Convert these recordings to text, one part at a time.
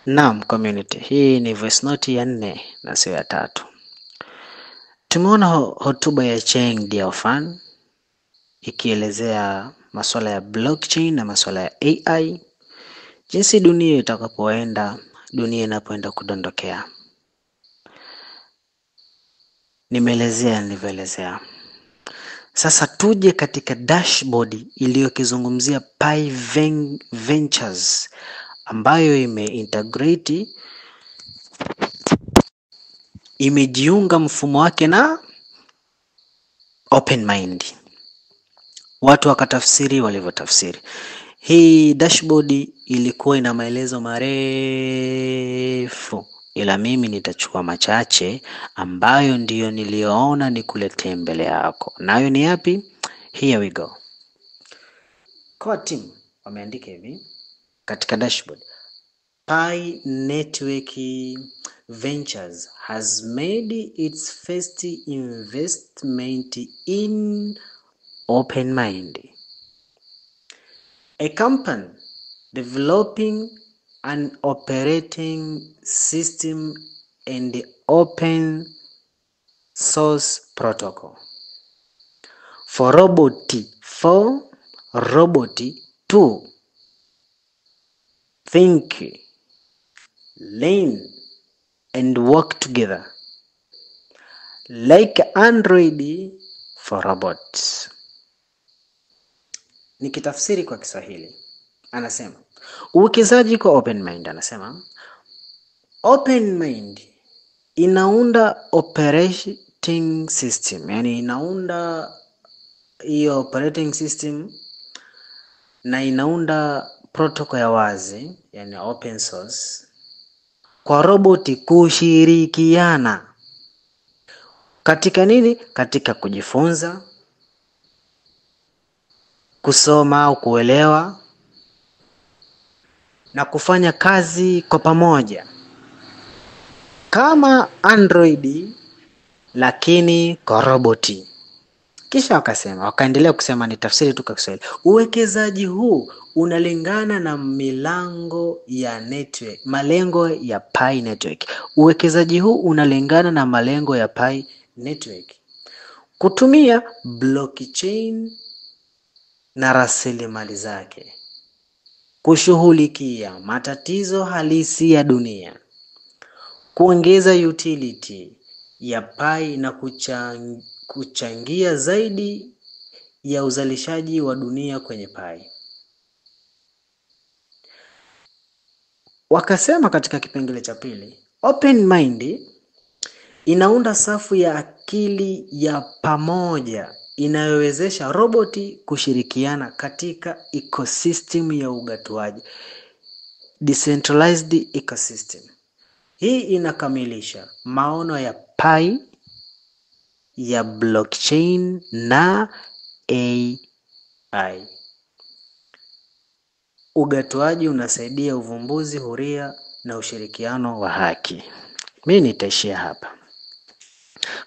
Naam community, hii ni voice note ya 4 na sio ya 3. Tumeona hotuba ya Cheng Diaofan ikielezea masuala ya blockchain na masuala ya AI, jinsi dunia itakapoenda, dunia inapoenda kudondokea. Nimeelezea nilivyoelezea. Sasa tuje katika dashboard iliyokizungumzia Pi Ventures ambayo imeintegrate imejiunga mfumo wake na OpenMind. Watu wakatafsiri walivyotafsiri. Hii dashboard ilikuwa ina maelezo marefu, ila mimi nitachukua machache ambayo ndiyo niliyoona nikuletee mbele yako. Nayo ni yapi? Here we go. Core team wameandika hivi katika dashboard. Pi Network Ventures has made its first investment in OpenMind, a company developing an operating system and the open source protocol for robot to think, learn and work together like Android for robots. Nikitafsiri kwa Kiswahili anasema uwekezaji kwa OpenMind. Anasema OpenMind inaunda operating system, yani inaunda hiyo operating system na inaunda protocol ya wazi, yani open source, kwa roboti kushirikiana katika nini? Katika kujifunza, kusoma au kuelewa na kufanya kazi kwa pamoja kama Android lakini kwa roboti. Kisha wakaendelea kusema, ni tafsiri tu kwa Kiswahili. Uwekezaji huu unalingana na malengo ya Pi Network. Uwekezaji huu unalingana na malengo ya Pi Network kutumia blockchain na rasilimali zake kushughulikia matatizo halisi ya dunia, kuongeza utility ya Pi na kuchangia zaidi ya uzalishaji wa dunia kwenye Pi. Wakasema katika kipengele cha pili, OpenMind inaunda safu ya akili ya pamoja inayowezesha roboti kushirikiana katika ecosystem ya ugatuaji, decentralized ecosystem. Hii inakamilisha maono ya Pi ya blockchain na AI. Ugatuaji unasaidia uvumbuzi huria na ushirikiano wa haki. Mimi nitaishia hapa.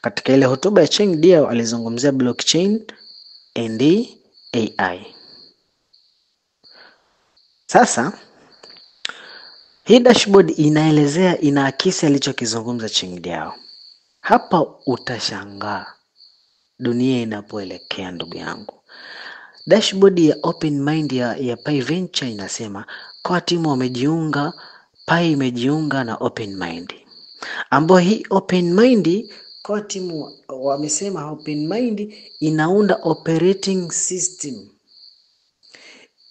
Katika ile hotuba ya Cheng Diao alizungumzia blockchain and AI. Sasa hii dashboard inaakisi alichokizungumza Cheng Diao. Hapa utashangaa dunia inapoelekea, ndugu yangu. Dashboard ya OpenMind ya Pi Venture inasema kwa timu wamejiunga, Pi imejiunga na OpenMind. Ambapo hii OpenMind kwa timu wamesema OpenMind inaunda operating system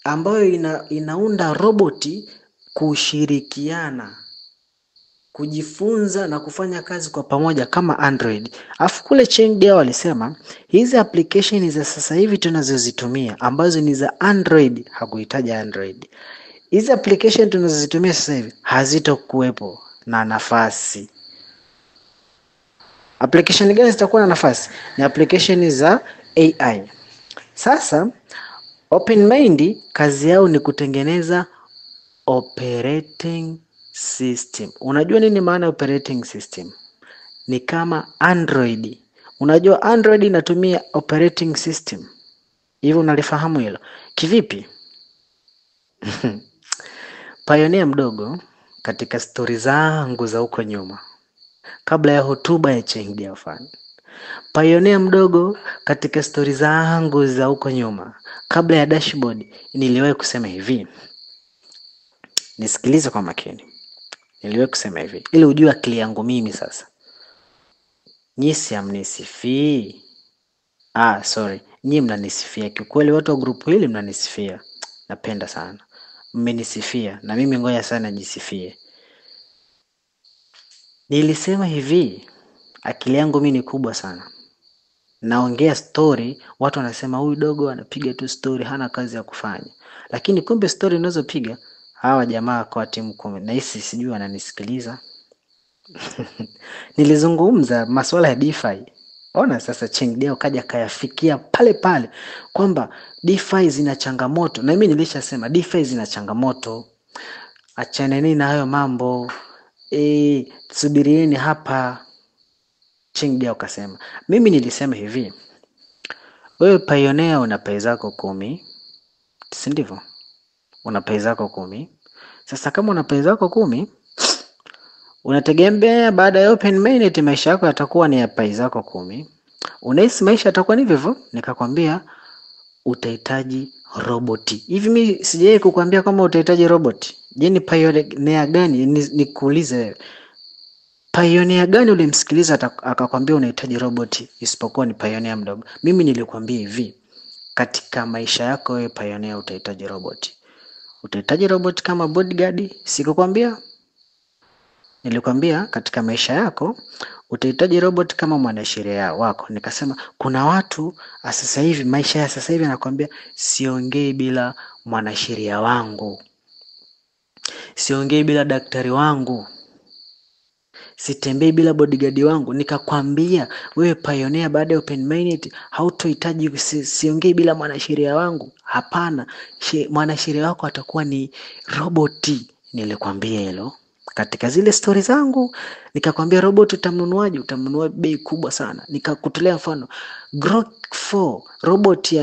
ambayo inaunda roboti kushirikiana, kujifunza na kufanya kazi kwa pamoja kama Android. Afu kule Cheng Diao walisema hizi application za sasa hivi tunazozitumia ambazo ni za Android, hakuhitaji Android. Hizi application tunazozitumia sasa hivi hazitokuwepo na nafasi. Application gani zitakuwa na nafasi? Ni application za AI. Sasa OpenMind kazi yao ni kutengeneza operating system. Unajua nini maana operating system? Ni kama Android. Unajua Android inatumia operating system. Hivi unalifahamu hilo? Kivipi? Pioneer mdogo katika stori zangu za huko nyuma, kabla ya hotuba ya Cheng Diao-fan. Pioneer mdogo katika stori zangu za huko nyuma, kabla ya dashboard, niliwahi kusema hivi. Nisikilize kwa makini. Niliwahi kusema hivi ili ujue akili yangu mimi sasa. Nyisi amnisifii. Nyinyi mnanisifia. Kiukweli watu wa grupu hili mnanisifia. Napenda sana. Mmenisifia na mimi ngoja sana nijisifie. Nilisema hivi, akili yangu mimi ni kubwa sana. Naongea story, watu wanasema huyu dogo anapiga tu story, hana kazi ya kufanya. Lakini kumbe story ninazopiga hawa jamaa kwa timu kumi na hisi sijui wananisikiliza. Nilizungumza masuala ya DeFi. Ona sasa Cheng Diao kaja kayafikia pale pale kwamba DeFi zina changamoto, na mimi nilishasema DeFi zina changamoto. Achaneni na hayo mambo. Subirieni hapa. Cheng Diao kasema. Mimi nilisema hivi. Wewe Pioneer una pesa zako 10. Si ndivyo? Una pesa zako 10. Sasa kama una pesa zako 10, unategemea baada ya open mainnet maisha yako yatakuwa ni ya pesa zako 10. Unahisi maisha yatakuwa ni hivyo? Nikakwambia utahitaji roboti. Hivi mimi sijawahi kukuambia kama utahitaji roboti. Je, ni Pioneer gani? Nikuulize, Pioneer gani ulimsikiliza akakwambia unahitaji roboti isipokuwa ni Pioneer mdogo? Mimi nilikwambia hivi, katika maisha yako wewe Pioneer utahitaji roboti. Utahitaji roboti kama bodyguard, sikukwambia? Nilikwambia katika maisha yako utahitaji robot kama mwanasheria wako. Nikasema kuna watu sasa hivi, maisha ya sasa hivi anakuambia siongei bila mwanasheria wangu. Siongei bila daktari wangu. Sitembei bila bodyguard wangu. Nikakwambia wewe Pioneer baada ya open mainnet hautohitaji siongei bila mwanasheria wangu. Hapana, mwanasheria wako atakuwa ni roboti. Nilikwambia hilo. Katika zile story zangu nikakwambia robot utamnunuaje? Utamnunua bei kubwa sana. Nikakutolea mfano Grok 4, robot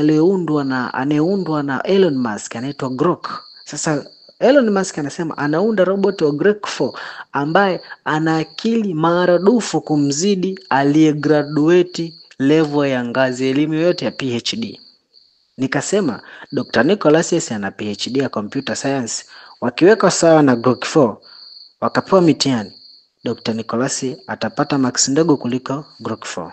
anayeundwa na Elon Musk, anaitwa Grok. Sasa Elon Musk anasema anaunda robot wa Grok 4 ambaye ana akili maradufu kumzidi aliyegraduate level ya ngazi elimu yote ya PhD. Nikasema Dr. Nicholas ana PhD ya computer science, wakiweka sawa na Grok 4 wakapewa mitihani, Dr. Nicholas atapata max ndogo kuliko Grok 4.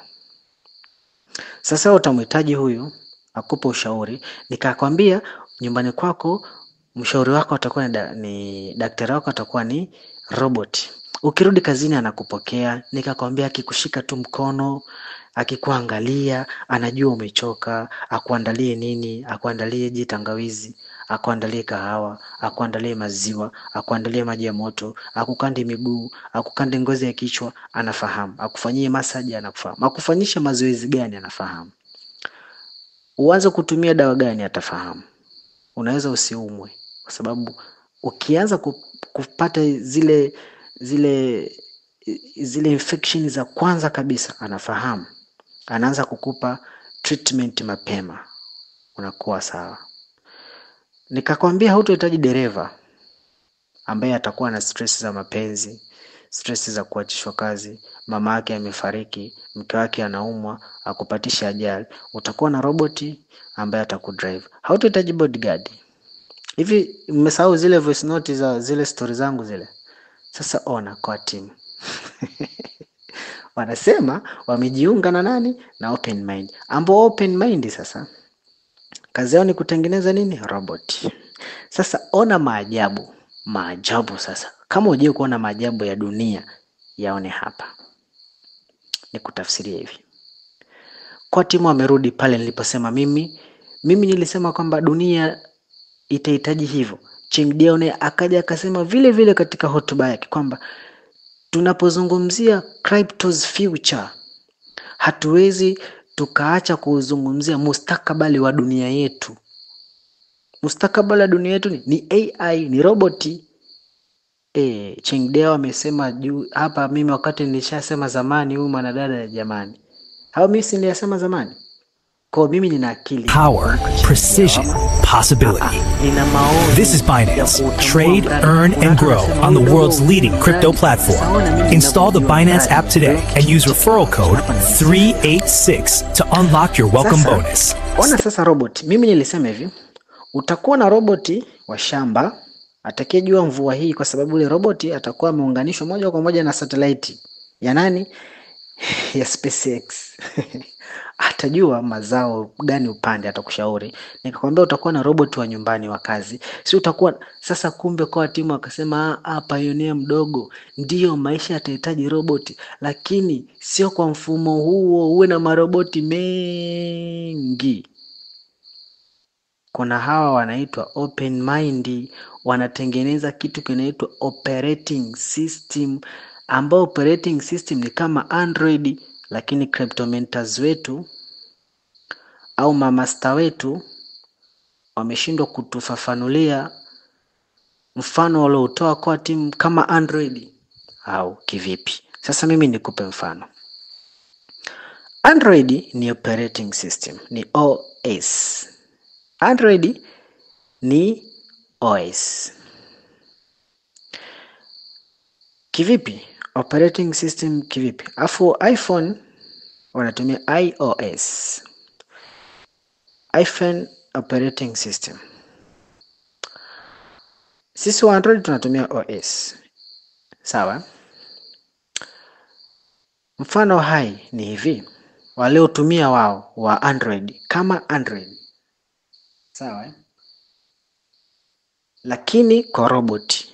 Sasa utamhitaji huyu akupe ushauri. Nikakwambia nyumbani kwako mshauri wako atakuwa ni daktari wako atakuwa ni robot. Ukirudi kazini anakupokea. Nikakwambia akikushika tu mkono, akikuangalia, anajua umechoka, akuandalie nini, akuandalie tangawizi, akuandalie kahawa, akuandalie maziwa, akuandalie maji ya moto, akukande miguu, akukande ngozi ya kichwa, anafahamu. Akufanyie massage, anafahamu. Akufanyisha mazoezi gani, anafahamu. Uanze kutumia dawa gani, atafahamu. Unaweza usiumwe kwa sababu ukianza kupata zile infection za kwanza kabisa, anafahamu. Anaanza kukupa treatment mapema, unakuwa sawa. Nikakwambia hutahitaji dereva ambaye atakuwa na stress za mapenzi, stress za kuachishwa kazi, mama yake amefariki, mke wake anaumwa, akupatisha ajali. Utakuwa na roboti ambaye atakudrive. Hautahitaji bodyguard. Hivi mmesahau zile voice note za zile story zangu zile? Sasa ona kwa team. Wanasema wamejiunga na nani? Na Open Mind. Ambao Open Mind sasa kazi yao ni kutengeneza nini? Robot. Sasa ona maajabu sasa. Kama hujui kuona maajabu ya dunia, yaone hapa. Nikutafsiria hivi. Kwa timu wamerudi pale niliposema mimi nilisema kwamba dunia itahitaji hivyo. Cheng Diao akaja akasema vile vile katika hotuba yake kwamba tunapozungumzia crypto's future, hatuwezi tukaacha kuzungumzia mustakabali wa dunia yetu. Mustakabali wa dunia yetu ni AI, ni roboti. Cheng Diao amesema juu hapa, mimi wakati nilishasema zamani huyu mwanadada jamani. Hao mimi si niliyasema zamani. Kwa mimi nina akili. Power, precision, possibility. This is Binance. Trade, earn, and grow on the world's leading crypto platform. Install the Binance app today and use referral code 386 to unlock your welcome bonus. Ona sasa robot. Mimi nilisema hivi, utakuwa na roboti wa shamba atakayejua mvua hii, kwa sababu ile roboti atakuwa ameunganishwa moja kwa moja na satellite ya nani? Ya SpaceX. Atajua mazao gani upande, atakushauri. Nikakwambia utakuwa na robot wa nyumbani wa kazi. Si utakuwa sasa, kumbe kwa timu akasema pioneer mdogo, ndio maisha yatahitaji robot, lakini sio kwa mfumo huo, uwe na maroboti mengi. Kuna hawa wanaitwa open mind, wanatengeneza kitu kinaitwa operating system, ambao operating system ni kama Android, lakini cryptomentors wetu au mamasta wetu wameshindwa kutufafanulia mfano waliotoa kwa timu kama Android au kivipi. Sasa mimi nikupe mfano. Android ni operating system, ni OS. Android ni OS. Kivipi? Operating system kivipi? Afu iPhone wanatumia iOS. iPhone operating system. Sisi wa Android tunatumia OS. Sawa? Mfano hai ni hivi. Wale utumia wao wa Android kama Android. Sawa? Lakini kwa robot.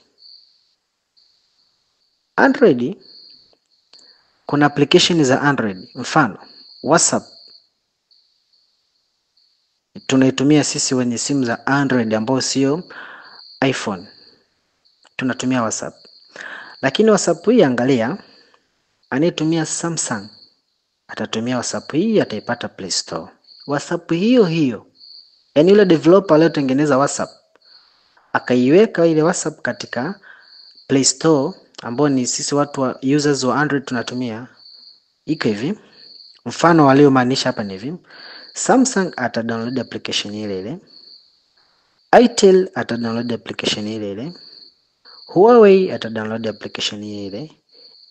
Android kuna application za Android. Mfano WhatsApp tunaitumia sisi wenye simu za Android ambao sio iPhone. Tunatumia WhatsApp. Lakini WhatsApp hii, angalia, anayetumia Samsung atatumia WhatsApp hii, ataipata Play Store. WhatsApp hiyo. Yaani yule developer aliyotengeneza WhatsApp akaiweka ile WhatsApp katika Play Store, ambao ni sisi watu wa users wa Android tunatumia. Iko hivi. Mfano waliomaanisha hapa ni hivi. Samsung atadownload application ile. Itel atadownload application ile. Huawei atadownload application ile.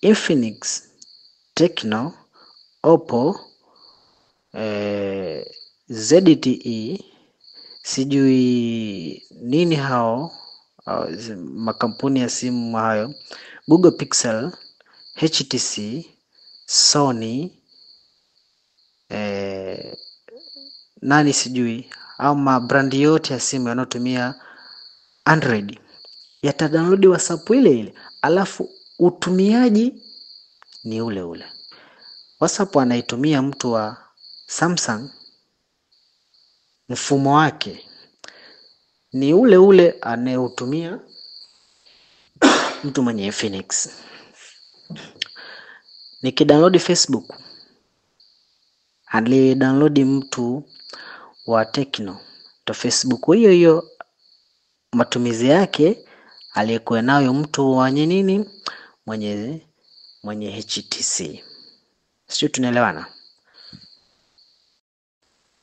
Infinix, Tecno, Oppo, ZTE, sijui nini hao, makampuni ya simu hayo, Google Pixel, HTC, Sony, nani sijui, au mabrandi yote ya simu yanayotumia Android yatadownload WhatsApp ile, alafu utumiaji ni ule. WhatsApp anaitumia mtu wa Samsung, mfumo wake ni ule anayeutumia mtu mwenye Infinix. Nikidownload Facebook, alidownload mtu wa Tecno, to Facebook hiyo matumizi yake aliyekuwa nayo mtu wenye nini, mwenye HTC. Sio, tunaelewana?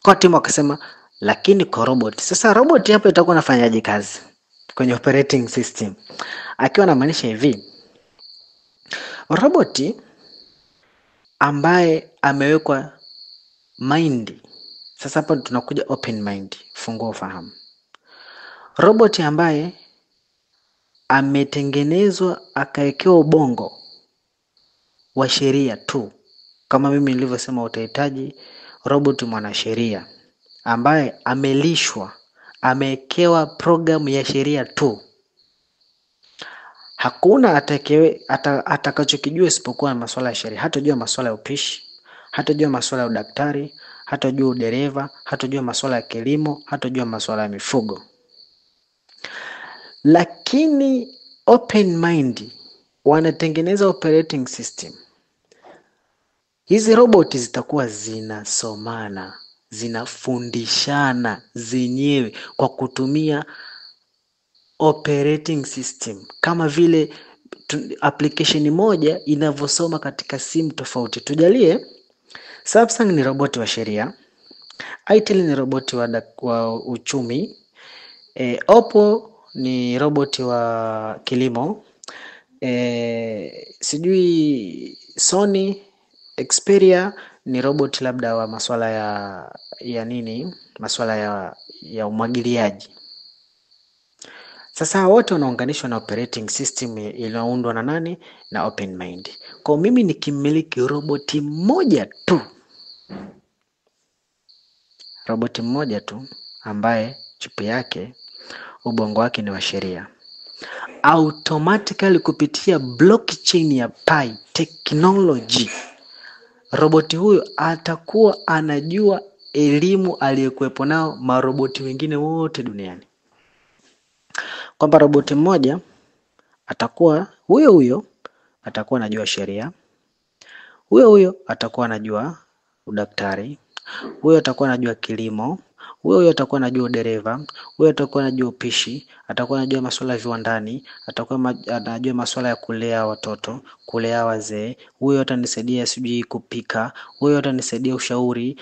Kwa timu akasema lakini kwa robot. Sasa robot hapo itakuwa inafanyaje kazi kwenye operating system? Akiwa anamaanisha hivi, robot ambaye amewekwa mind. Sasa hapa tunakuja open mind, fungua ufahamu. Robot ambaye ametengenezwa akawekewa ubongo wa sheria tu. Kama mimi nilivyosema, utahitaji robot mwanasheria ambaye amelishwa, amewekewa programu ya sheria tu. Hakuna atakachokijua isipokuwa masuala ya sheria. Hatajua masuala ya upishi, hatajua masuala ya udaktari, hatajua udereva, hatajua masuala ya kilimo, hatajua masuala ya mifugo. Lakini open mind wanatengeneza operating system. Hizi roboti zitakuwa zinasomana, zinafundishana zenyewe kwa kutumia operating system, kama vile application moja inavyosoma katika simu tofauti. Tujalie Samsung ni roboti wa sheria, ITIL ni roboti wa uchumi. Oppo ni roboti wa kilimo. Sijui Sony Xperia ni roboti labda wa masuala ya nini, masuala ya umwagiliaji. Sasa wote wanaunganishwa na operating system iliyoundwa na nani? Na OpenMind. Kwa mimi nikimiliki roboti mmoja tu ambaye chipu yake ubongo wake ni wa sheria, automatically kupitia blockchain ya Pi technology, roboti huyo atakuwa anajua elimu aliyekuwepo nao maroboti wengine wote duniani. Kwamba roboti mmoja atakuwa huyo atakuwa anajua sheria, huyo atakuwa anajua udaktari, huyo atakuwa anajua kilimo, huyo atakuwa anajua dereva, huyo atakuwa anajua upishi, atakuwa anajua masuala ya viwandani, atakuwa anajua masuala ya kulea watoto, kulea wazee, huyo atanisaidia sijui kupika, huyo atanisaidia ushauri,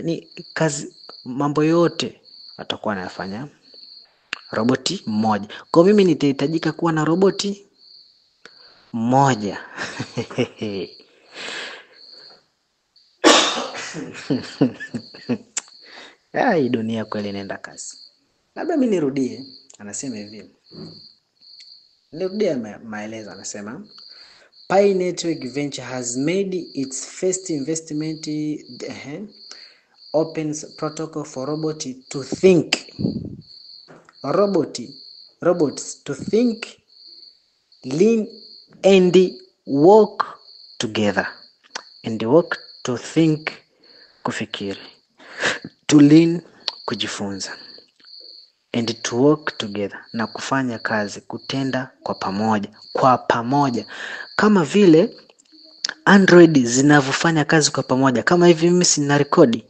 ni kazi, mambo yote atakuwa anayafanya roboti mmoja. Kwa mimi nitahitajika kuwa na roboti mmoja. Hii dunia kweli inaenda kasi. Labda mimi nirudie, anasema hivi. Nirudie maelezo, anasema Pi Network Venture has made its first investment opens protocol for robots to think. Robots to think, lean and work together. And work to think, kufikiri. To lean, kujifunza. And to work together, na kufanya kazi, kutenda kwa pamoja. Kama vile Android zinavyofanya kazi kwa pamoja. Kama hivi mimi sina rekodi,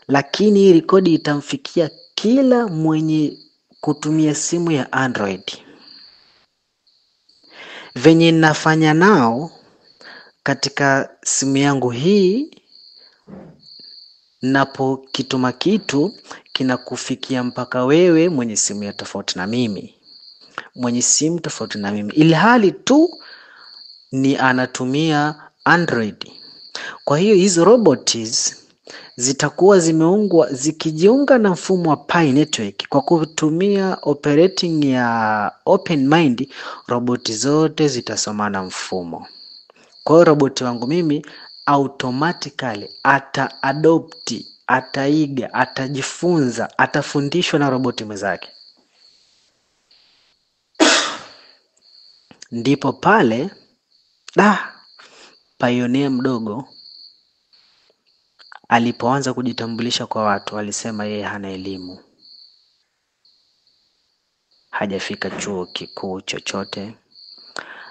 lakini hii rekodi itamfikia kila mwenye kutumia simu ya Android. Venye nafanya nao katika simu yangu hii, napo kituma kitu kinakufikia mpaka wewe mwenye simu ya tofauti na mimi, mwenye simu tofauti na mimi, ili hali tu ni anatumia Android. Kwa hiyo hizo robots zitakuwa zikijiunga na mfumo wa Pi Network kwa kutumia operating ya OpenMind, roboti zote zitasomana mfumo. Kwa hiyo roboti wangu mimi automatically ata-adopt, ataiga, atajifunza, atafundishwa na roboti mwenzake. Ndipo pale pioneer mdogo alipoanza kujitambulisha kwa watu, alisema yeye hana elimu, hajafika chuo kikuu chochote,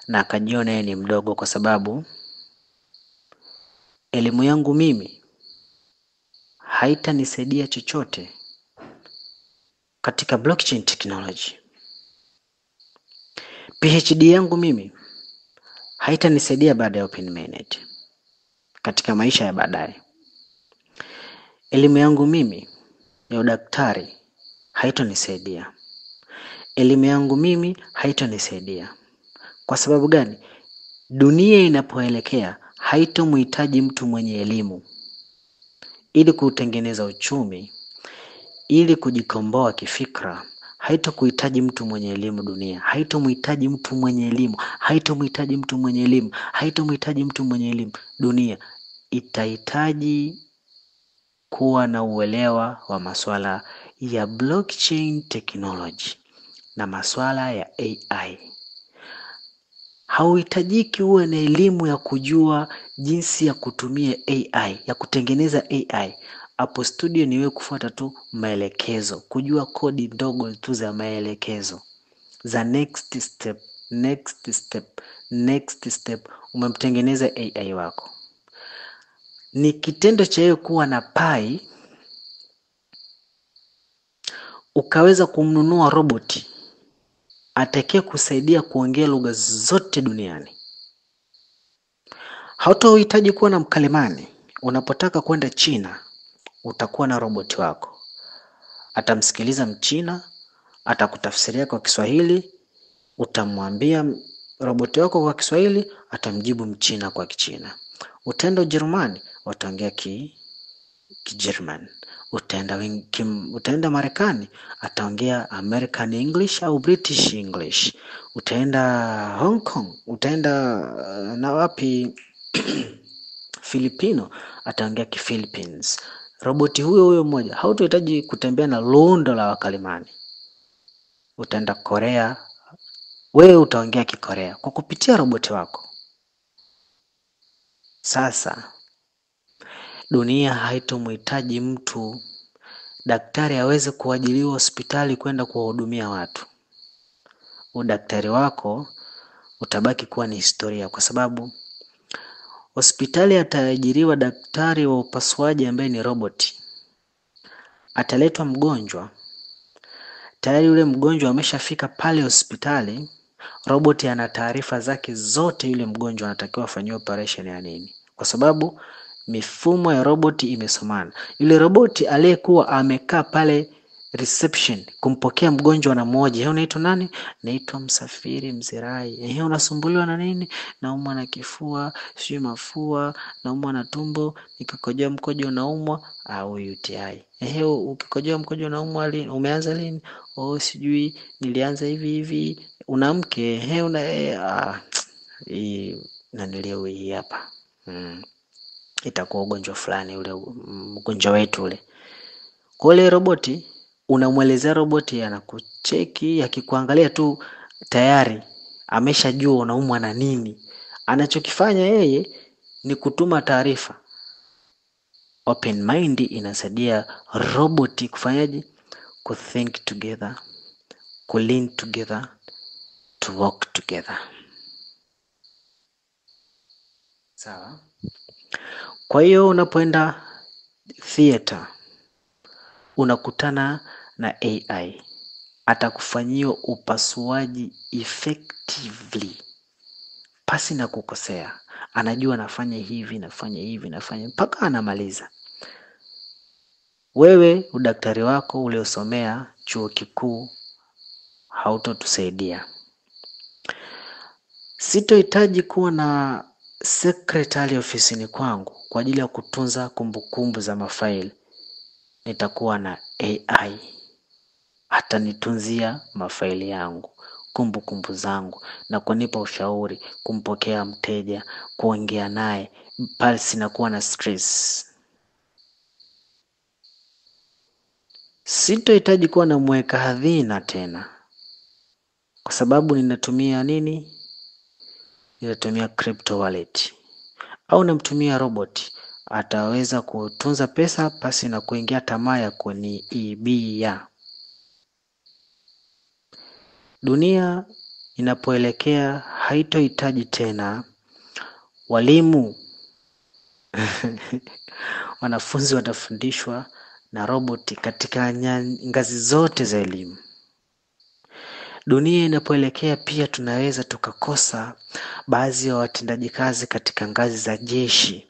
na akajiona yeye ni mdogo kwa sababu elimu yangu mimi haitanisaidia chochote katika blockchain technology. PhD yangu mimi haitanisaidia baada ya OpenMind katika maisha ya baadaye. Elimu yangu mimi ya udaktari haitanisaidia. Elimu yangu mimi haitanisaidia. Kwa sababu gani? Dunia inapoelekea haitomhitaji mtu mwenye elimu ili kutengeneza uchumi, ili kujikomboa kifikra. Haitokuhitaji mtu mwenye elimu dunia. Haitomhitaji mtu mwenye elimu. Haitomhitaji mtu mwenye elimu. Haitomhitaji mtu mwenye elimu. Dunia itahitaji kuwa na uelewa wa masuala ya blockchain technology na masuala ya AI. Hauhitajiki uwe na elimu ya kujua jinsi ya kutumia AI, ya kutengeneza AI. Hapo studio ni wewe kufuata tu maelekezo, kujua kodi ndogo tu za maelekezo, za next step, umemtengeneza AI wako. Ni kitendo cha wewe kuwa na Pi, ukaweza kumnunua roboti atakaye kusaidia kuongea lugha zote duniani. Hautahitaji kuwa na mkalimani. Unapotaka kwenda China, utakuwa na roboti wako. Atamsikiliza Mchina, atakutafsiria kwa Kiswahili, utamwambia roboti wako kwa Kiswahili, atamjibu Mchina kwa Kichina. Utaenda Ujerumani, wataongea Kijerumani. Utaenda Marekani, ataongea American English au British English. Utaenda Hong Kong, utaenda na wapi Filipino, ataongea Philippines. Roboti huyo mmoja, hautohitaji kutembea na lundo la wakalimani. Utaenda Korea, wewe utaongea Kikorea kwa kupitia roboti wako. Sasa dunia haitomhitaji mtu daktari aweze kuajiriwa hospitali kwenda kuwahudumia watu. Udaktari wako utabaki kuwa ni historia, kwa sababu hospitali ataajiriwa daktari wa upasuaji ambaye ni roboti. Ataletwa mgonjwa, tayari yule mgonjwa ameshafika pale hospitali, roboti ana taarifa zake zote yule mgonjwa anatakiwa afanyiwe operation ya nini, kwa sababu mifumo ya roboti imesomana. Yule roboti aliyekuwa amekaa pale reception kumpokea mgonjwa na mmoja, yeye unaitwa nani? Naitwa Msafiri Mzirai. Unasumbuliwa na nini? Naumwa na kifua, sio mafua, naumwa na tumbo, nikikojoa mkojo unaumwa au UTI. Ukikojoa mkojo unaumwa lini? Umeanza lini? Sijui, nilianza hivi. Una mke? Nanileo hii hapa. Itakuwa ugonjwa fulani ule mgonjwa wetu ule. Kwa ile roboti unamwelezea roboti, anakucheki, akikuangalia tu tayari ameshajua unaumwa na nini. Anachokifanya yeye ni kutuma taarifa. Open mind inasaidia roboti kufanyaje? Think together, learn together, to work together. Sawa? Kwa hiyo unapoenda theater unakutana na AI. Atakufanyia upasuaji effectively, pasi na kukosea. Anajua nafanya hivi, nafanya mpaka anamaliza. Wewe udaktari wako uliosomea chuo kikuu hautotusaidia. Sitohitaji kuwa na secretary ofisini kwangu kwa ajili ya kutunza kumbukumbu za mafaili. Nitakuwa na AI. Atanitunzia mafaili yangu, kumbukumbu zangu, na kunipa ushauri, kumpokea mteja, kuongea naye, pale sinakuwa na stress. Sitohitaji kuwa na mweka hazina tena, kwa sababu ninatumia nini? Ninatumia crypto wallet. Au namtumia robot, ataweza kutunza pesa pasi na kuingia tamaa ya kuniibia. Dunia inapoelekea haitohitaji tena walimu. Wanafunzi watafundishwa na roboti katika ngazi zote za elimu. Dunia inapoelekea pia tunaweza tukakosa baadhi ya watendaji kazi katika ngazi za jeshi.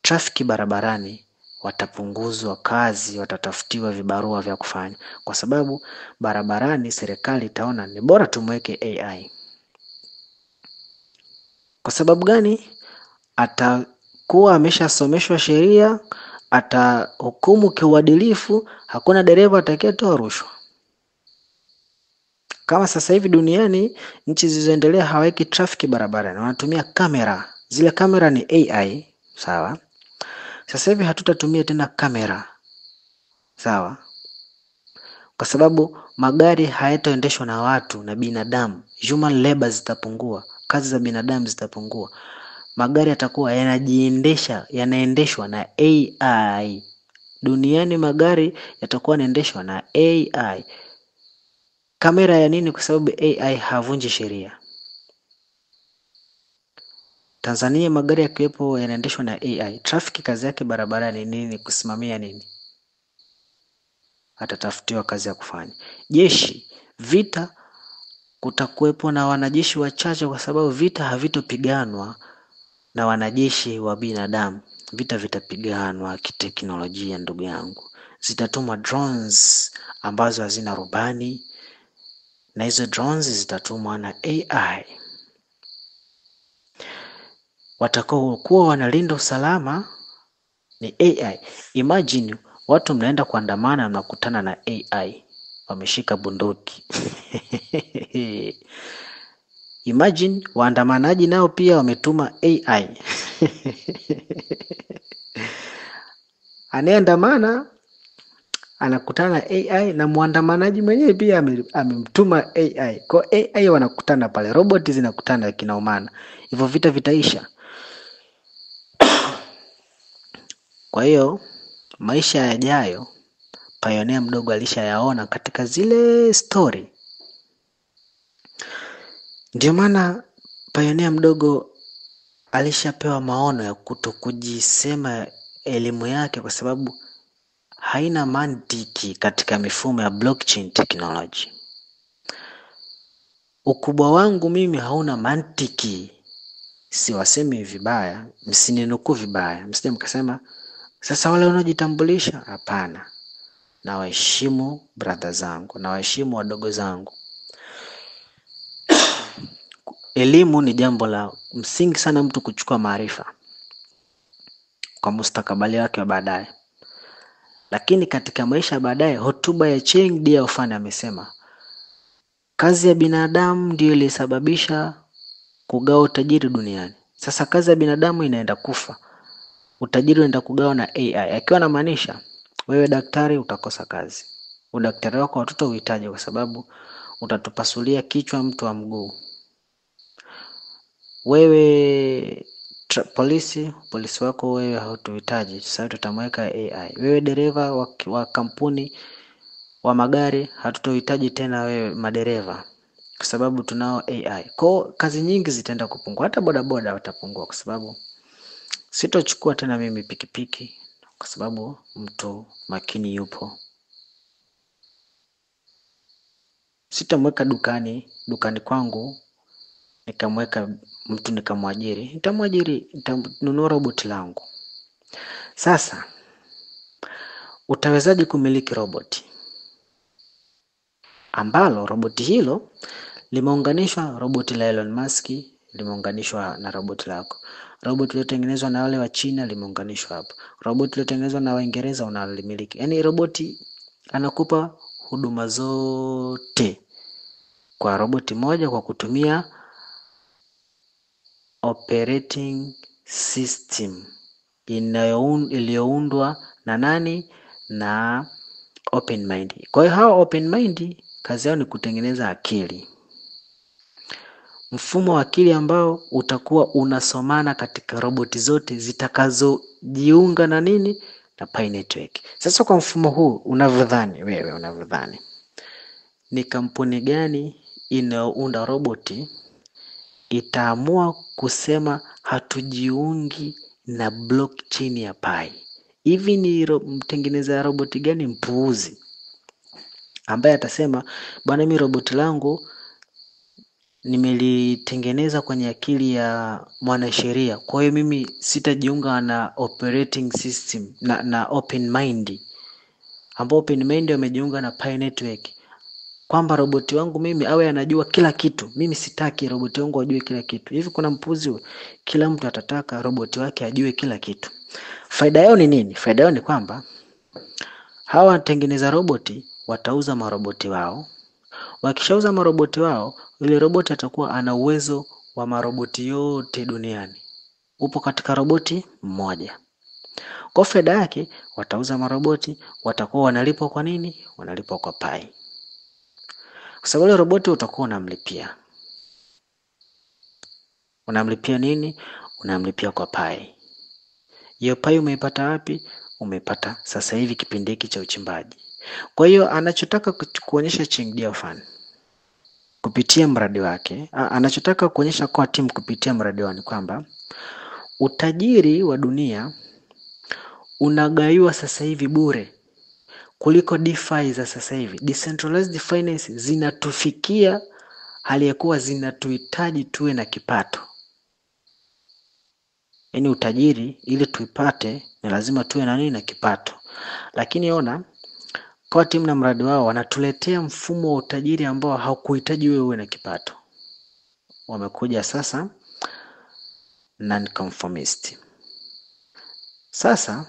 Trafiki barabarani watapunguzwa kazi, watatafutiwa vibarua vya kufanya, kwa sababu barabarani serikali itaona ni bora tumweke AI. Kwa sababu gani? Atakuwa ameshasomeshwa sheria, atahukumu kiuadilifu, hakuna dereva atakayetoa rushwa. Kama sasa hivi duniani nchi zilizoendelea hawaweki trafiki barabarani, wanatumia kamera. Zile kamera ni AI, sawa? Sasa hivi hatutatumia tena kamera, sawa? Kwa sababu magari hayataendeshwa na watu na binadamu. Human labor zitapungua, kazi za binadamu zitapungua. Magari yatakuwa yanaendeshwa na AI. Duniani magari yatakuwa yanaendeshwa na AI. Kamera ya nini? Kwa sababu AI havunji sheria. Tanzania magari yakiwepo yanaendeshwa na AI. Trafiki kazi yake barabarani nini? Kusimamia nini? Atatafutiwa kazi ya kufanya. Jeshi, vita, kutakuwepo na wanajeshi wachache, kwa sababu vita havitopiganwa na wanajeshi wa binadamu. vita vitapiganwa kiteknolojia ndugu yangu. Zitatumwa drones ambazo hazina rubani, na hizo drones zitatumwa na AI. Watakao kuwa wanalinda usalama ni AI. Imagine watu mnaenda kuandamana, mnakutana na AI wameshika bunduki. Imagine waandamanaji nao pia wametuma AI. Anayeandamana anakutana na AI na muandamanaji mwenyewe pia amemtuma AI. Kwa AI wanakutana pale, roboti zinakutana kinaumana. Hivyo vita vitaisha. Kwa hiyo maisha yajayo Pioneer mdogo alishayaona katika zile story. Ndio maana Pioneer mdogo alishapewa maono ya kutokujisema elimu yake, kwa sababu haina mantiki katika mifumo ya blockchain technology. Ukubwa wangu mimi hauna mantiki. Siwasemi vibaya, msininukuu vibaya, msije mkasema sasa wale wanaojitambulisha. Hapana, na waheshimu brother zangu, na waheshimu wadogo zangu. Elimu ni jambo la msingi sana mtu kuchukua maarifa kwa mustakabali wake wa baadaye. Lakini katika maisha baadaye, hotuba ya Cheng Diao-Fan amesema kazi ya binadamu ndiyo ilisababisha kugawa utajiri duniani. Sasa kazi ya binadamu inaenda kufa, utajiri unaenda kugawa na AI. Akiwa anamaanisha wewe daktari utakosa kazi. Udaktari wako watoto uhitaji, kwa sababu utatupasulia kichwa mtu wa mguu. Wewe polisi wako wewe hautuhitaji, sasa tutamweka AI. Wewe dereva wa kampuni wa magari hatutohitaji tena wewe madereva, kwa sababu tunao AI. Kwa kazi nyingi zitaenda kupungua, hata bodaboda watapungua, kwa sababu sitochukua tena mimi pikipiki, kwa sababu mtu makini yupo. Sitamweka dukani kwangu nikamweka mtu nikamwajiri. Nitanunua robot langu. Sasa utawezaje kumiliki roboti ambalo roboti hilo limeunganishwa? Roboti la Elon Musk limeunganishwa na roboti lako. Roboti iliyotengenezwa na wale wa China limeunganishwa hapo. Roboti iliyotengenezwa na Waingereza unalimiliki. Yaani roboti anakupa huduma zote kwa roboti moja, kwa kutumia operating system iliyoundwa na nani? Na OpenMind. Kwa hiyo hao OpenMind kazi yao ni kutengeneza akili, mfumo wa akili ambao utakuwa unasomana katika roboti zote zitakazojiunga na nini? Na Pi network. Sasa kwa mfumo huu unavyodhani ni kampuni gani inayounda roboti itaamua kusema hatujiungi na blockchain ya Pi? Hivi ni mtengeneza roboti gani mpuuzi ambaye atasema bwana, mimi roboti langu nimelitengeneza kwenye akili ya mwanasheria, kwa hiyo mimi sitajiunga na operating system na OpenMind, ambao OpenMind wamejiunga na Pi network, kwamba roboti wangu mimi awe anajua kila kitu. Mimi sitaki roboti wangu ajue kila kitu. Hivi kuna mpuzi huyo? Kila mtu atataka roboti wake ajue kila kitu. Faida yao ni nini? Faida yao ni kwamba hawa watengeneza roboti watauza maroboti wao. Wakishauza maroboti wao, yule roboti atakuwa ana uwezo wa maroboti yote duniani upo katika roboti mmoja. Kwa faida yake watauza maroboti, watakuwa wanalipwa kwa nini? Wanalipwa kwa Pi. Kwa sababu ile roboti utakuwa unamlipia. Unamlipia nini? Unamlipia kwa Pi. Hiyo Pi umeipata wapi? Umeipata sasa hivi kipindi hiki cha uchimbaji. Kwa hiyo anachotaka kuonyesha Cheng Diao-Fan kupitia mradi wake, anachotaka kuonyesha kwa timu kupitia mradi wake kwamba utajiri wa dunia unagaiwa sasa hivi bure kuliko DeFi za sasa hivi. Decentralized finance zinatufikia hali ya kuwa zinatuhitaji tuwe na kipato. Yaani utajiri ili tuipate ni lazima tuwe na nini? Na kipato. Lakini ona, kwa timu na mradi wao wanatuletea mfumo wa utajiri ambao haukuhitaji wewe uwe na kipato. Wamekuja sasa non-conformist. Sasa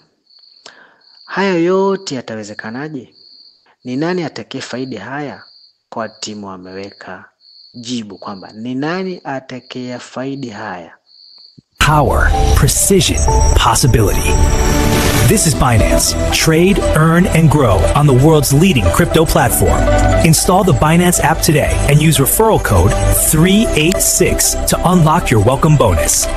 haya yote yatawezekanaje? Ni nani atakayefaidi haya? Kwa timu wameweka jibu kwamba ni nani atakayefaidi haya. Power, precision, possibility. This is Binance. Trade, earn, and grow on the world's leading crypto platform. Install the Binance app today and use referral code 386 to unlock your welcome bonus.